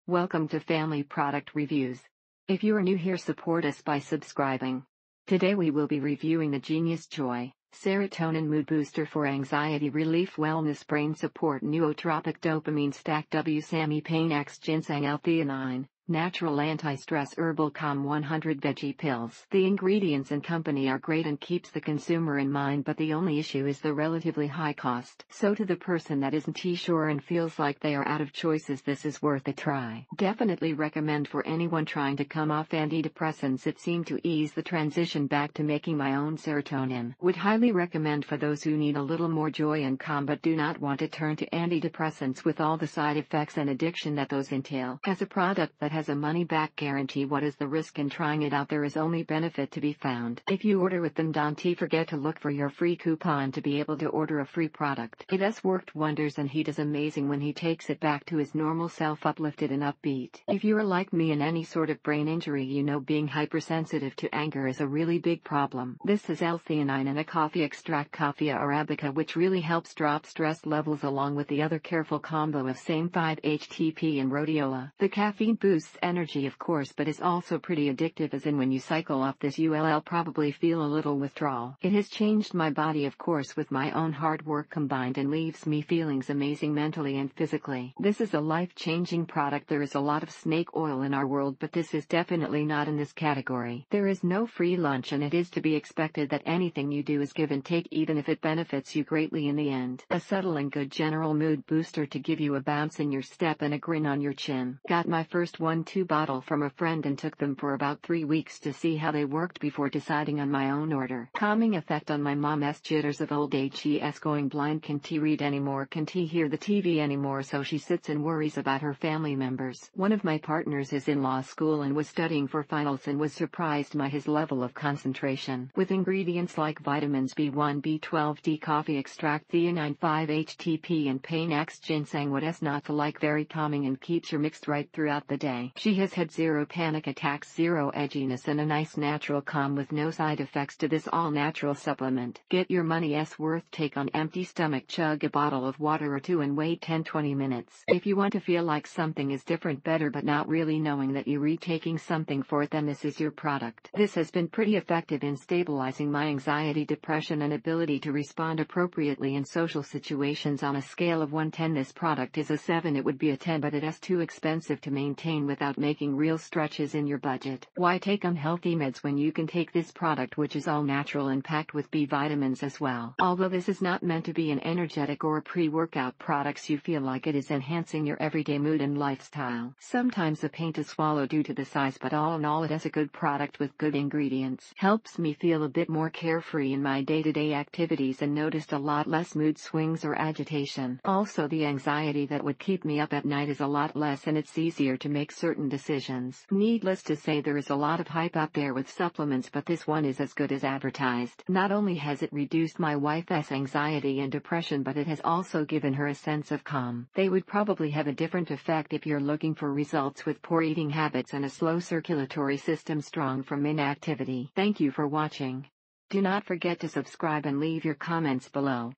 Welcome to Family Product Reviews. If you are new here, support us by subscribing. Today we will be reviewing the Genius Joy Serotonin Mood Booster for Anxiety Relief Wellness Brain Support Nootropic Dopamine Stack W-SAMI Pain X Ginseng l-theanine Natural Anti-Stress Herbal Calm 100 Veggie Pills. The ingredients and company are great and keeps the consumer in mind, but the only issue is the relatively high cost. So to the person that isn't sure and feels like they are out of choices, this is worth a try. Definitely recommend for anyone trying to come off antidepressants. It seemed to ease the transition back to making my own serotonin. Would highly recommend for those who need a little more joy and calm but do not want to turn to antidepressants with all the side effects and addiction that those entail. As a product that has a money-back guarantee, what is the risk in trying it out? There is only benefit to be found. If you order with them, don't forget to look for your free coupon to be able to order a free product. It has worked wonders and he does amazing when he takes it back to his normal self, uplifted and upbeat. If you are like me and any sort of brain injury, you know being hypersensitive to anger is a really big problem. This is l-theanine and a coffee extract, Coffea arabica, which really helps drop stress levels along with the other careful combo of same 5-HTP and rhodiola. The caffeine boosts energy of course, but is also pretty addictive, as in when you cycle off this you'll probably feel a little withdrawal. It has changed my body of course with my own hard work combined and leaves me feelings amazing mentally and physically. This is a life-changing product. There is a lot of snake oil in our world, but this is definitely not in this category. There is no free lunch and it is to be expected that anything you do is give and take, even if it benefits you greatly in the end. A subtle and good general mood booster to give you a bounce in your step and a grin on your chin. Got my first 1-2 bottle from a friend and took them for about 3 weeks to see how they worked before deciding on my own order. Calming effect on my mom's jitters of old age. She is going blind. Can't read anymore, can't hear the TV anymore, so she sits and worries about her family members. One of my partners is in law school and was studying for finals and was surprised by his level of concentration. With ingredients like vitamins B1, B12, D, coffee extract, theanine, 5-HTP and Pain X ginseng, what is not to like? Very calming and keeps your mixed right throughout the day. She has had zero panic attacks, zero edginess and a nice natural calm with no side effects to this all-natural supplement. Get your money's worth. Take on empty stomach, chug a bottle of water or two and wait 10-20 minutes. If you want to feel like something is different, better, but not really knowing that you're taking something for it, then this is your product. This has been pretty effective in stabilizing my anxiety, depression and ability to respond appropriately in social situations. On a scale of 1-10, this product is a 7. It would be a 10, but it is too expensive to maintain without making real stretches in your budget. Why take unhealthy meds when you can take this product, which is all natural and packed with B vitamins as well? Although this is not meant to be an energetic or a pre-workout products, you feel like it is enhancing your everyday mood and lifestyle. Sometimes a pain to swallow due to the size, but all in all it is a good product with good ingredients. Helps me feel a bit more carefree in my day-to-day activities and noticed a lot less mood swings or agitation. Also, the anxiety that would keep me up at night is a lot less and it's easier to make certain decisions. Needless to say, there is a lot of hype out there with supplements, but this one is as good as advertised. Not only has it reduced my wife's anxiety and depression, but it has also given her a sense of calm. They would probably have a different effect if you're looking for results with poor eating habits and a slow circulatory system strong from inactivity. Thank you for watching. Do not forget to subscribe and leave your comments below.